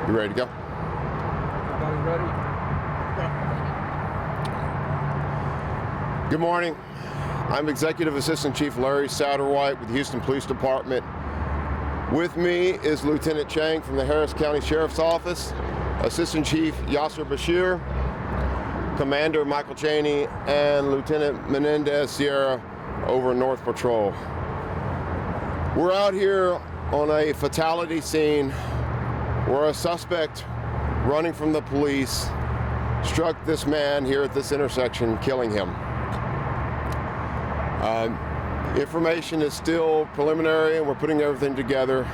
You ready to go? Everybody ready? Good morning. I'm Executive Assistant Chief Larry Satterwhite with the Houston Police Department. With me is Lieutenant Chang from the Harris County Sheriff's Office, Assistant Chief Yasser Bashir, Commander Michael Cheney, and Lieutenant Menendez Sierra over North Patrol. We're out here on a fatality scene where a suspect running from the police struck this man here at this intersection, killing him. Information is still preliminary and we're putting everything together,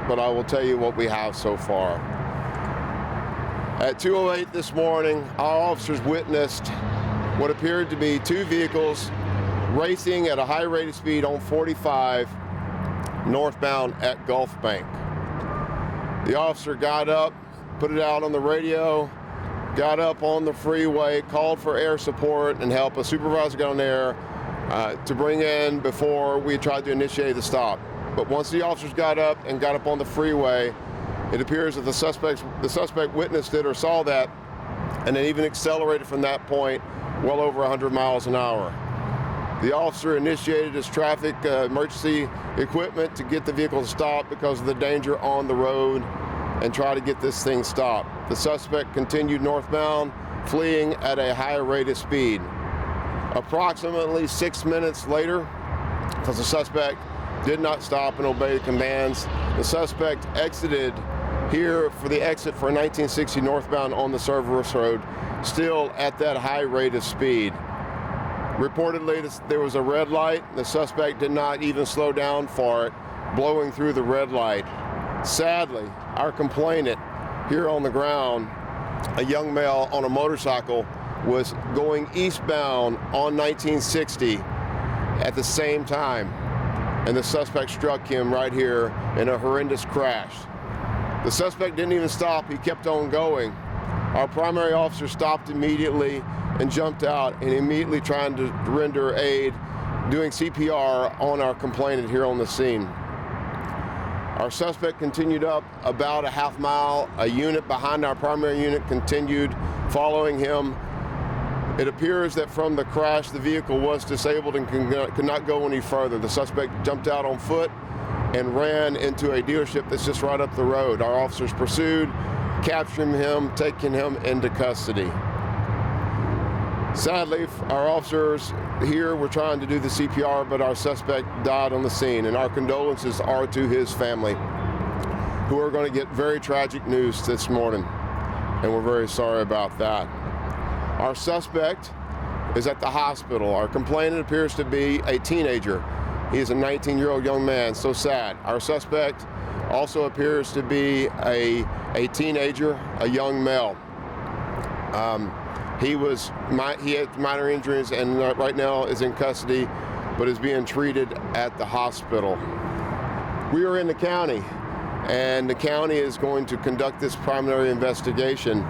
but I will tell you what we have so far. At 2:08 this morning, our officers witnessed what appeared to be two vehicles racing at a high rate of speed on 45 northbound at Gulf Bank. The officer got up, put it out on the radio, got up on the freeway, called for air support and help. A supervisor got on air to bring in before we tried to initiate the stop. But once the officers got up and got up on the freeway, it appears that the suspect witnessed it or saw that, and then even accelerated from that point well over 100 miles an hour. The officer initiated his traffic emergency equipment to get the vehicle to stop because of the danger on the road and try to get this thing stopped. The suspect continued northbound, fleeing at a higher rate of speed. Approximately 6 minutes later, because the suspect did not stop and obey the commands, the suspect exited here for the exit for 1960 northbound on the Cerberus Road, still at that high rate of speed. Reportedly, there was a red light. The suspect did not even slow down for it, blowing through the red light. Sadly, our complainant here on the ground, a young male on a motorcycle, was going eastbound on 1960 at the same time, and the suspect struck him right here in a horrendous crash. The suspect didn't even stop, he kept on going. Our primary officer stopped immediately and jumped out and immediately trying to render aid, doing CPR on our complainant here on the scene. Our suspect continued up about a half mile. A unit behind our primary unit continued following him. It appears that from the crash, the vehicle was disabled and could not go any further. The suspect jumped out on foot and ran into a dealership that's just right up the road. Our officers pursued, capturing him, taking him into custody. Sadly, our officers here were trying to do the CPR, but our suspect died on the scene, and our condolences are to his family, who are going to get very tragic news this morning, and we're very sorry about that. Our suspect is at the hospital. Our complainant appears to be a teenager. He is a 19-year-old young man, so sad. Our suspect also appears to be a teenager, a young male. He had minor injuries and right now is in custody, but is being treated at the hospital. We are in the county, and the county is going to conduct this preliminary investigation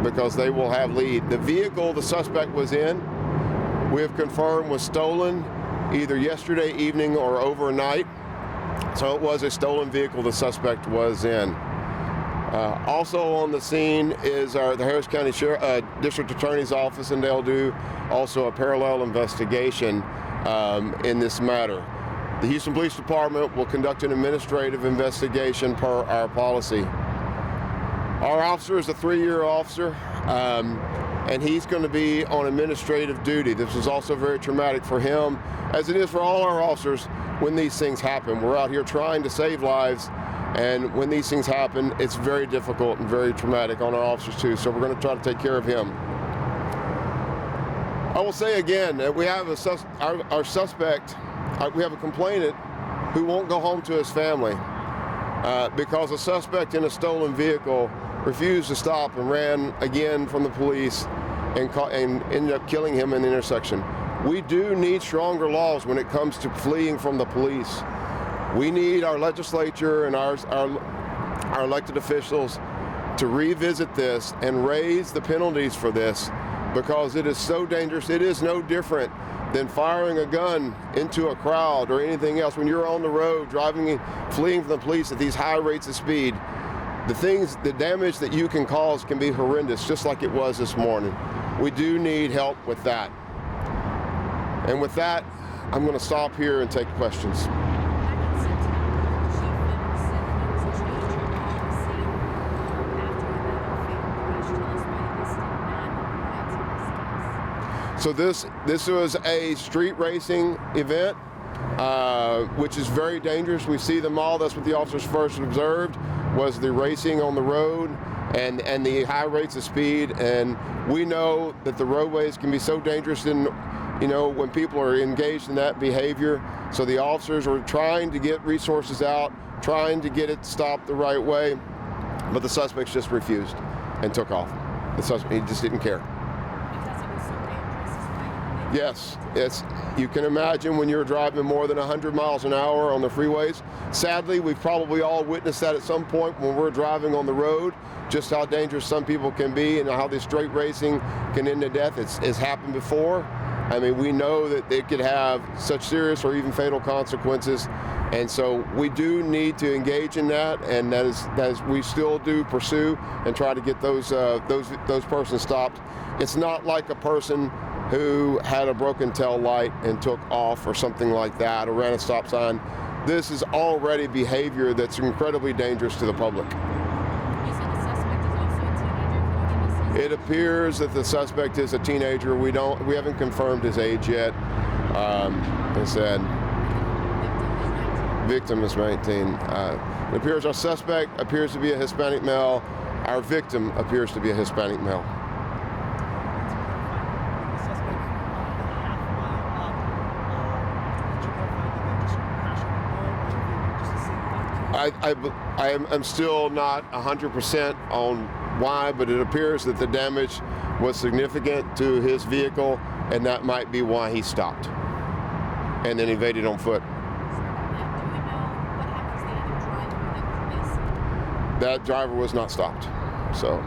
because they will have lead. The vehicle the suspect was in, we have confirmed was stolen either yesterday evening or overnight. So it was a stolen vehicle the suspect was in. Also on the scene is the Harris County District Attorney's Office, and they'll do also a parallel investigation in this matter. The Houston Police Department will conduct an administrative investigation per our policy. Our officer is a 3-year officer, and he's going to be on administrative duty. This is also very traumatic for him, as it is for all our officers when these things happen. We're out here trying to save lives, and when these things happen, it's very difficult and very traumatic on our officers too, so we're going to try to take care of him. I will say again that we have our suspect, we have a complainant who won't go home to his family because a suspect in a stolen vehicle refused to stop and ran again from the police and ended up killing him in the intersection. We do need stronger laws when it comes to fleeing from the police. We need our legislature and our elected officials to revisit this and raise the penalties for this, because it is so dangerous. It is no different than firing a gun into a crowd or anything else. When you're on the road driving, fleeing from the police at these high rates of speed, the damage that you can cause can be horrendous, just like it was this morning. We do need help with that. And with that, I'm going to stop here and take questions. So this was a street racing event, which is very dangerous. We see them all. That's what the officers first observed, was the racing on the road and the high rates of speed. And we know that the roadways can be so dangerous when people are engaged in that behavior. So the officers were trying to get resources out, trying to get it stopped the right way, but the suspects just refused and took off. The suspect, he just didn't care. Yes, you can imagine when you're driving more than 100 miles an hour on the freeways. Sadly, we've probably all witnessed that at some point when we're driving on the road, just how dangerous some people can be and how this straight racing can end in death. It's happened before. I mean, we know that it could have such serious or even fatal consequences. And so we do need to engage in that, and that is we still do pursue and try to get those persons stopped. It's not like a person who had a broken tail light and took off or something like that, or ran a stop sign. This is already behavior that's incredibly dangerous to the public. You said the suspect is also a teenager. It appears that the suspect is a teenager. We haven't confirmed his age yet. They said victim is 19. It appears our suspect appears to be a Hispanic male. Our victim appears to be a Hispanic male. I'm still not 100% on why, but it appears that the damage was significant to his vehicle, and that might be why he stopped and then evaded on foot. Do we know what happens to the other driver that was racing? That driver was not stopped. So,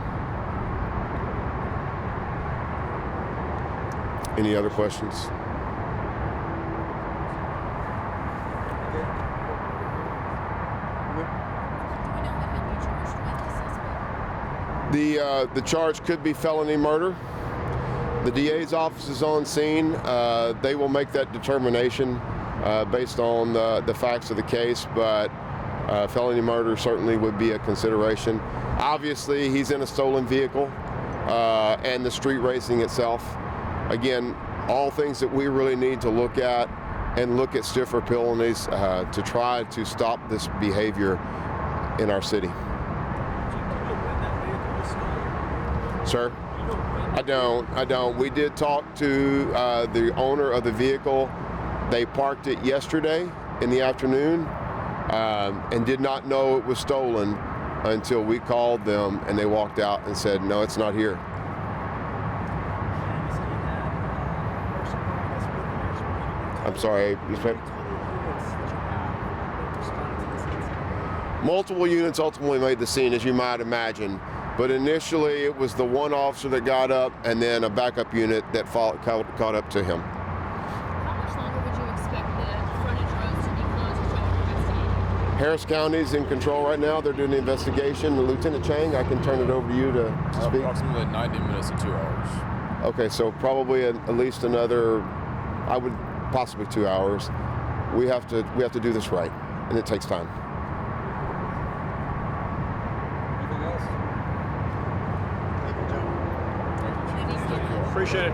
any other questions? The charge could be felony murder. The DA's office is on scene. They will make that determination based on the facts of the case, but felony murder certainly would be a consideration. Obviously, he's in a stolen vehicle, and the street racing itself. Again, all things that we really need to look at and look at stiffer penalties to try to stop this behavior in our city. Sir? I don't. We did talk to the owner of the vehicle. They parked it yesterday in the afternoon and did not know it was stolen until we called them, and they walked out and said, no, it's not here. I'm sorry. Multiple units ultimately made the scene, as you might imagine. But initially, it was the one officer that got up, and then a backup unit that caught up to him. How much longer would you expect the frontage roads to be closed until you're investigating? Harris County's in control right now. They're doing the investigation. Lieutenant Chang, I can turn it over to you to speak. Approximately 90 minutes to 2 hours. Okay, so probably at least another, possibly 2 hours. We have to do this right, and it takes time. Appreciate it.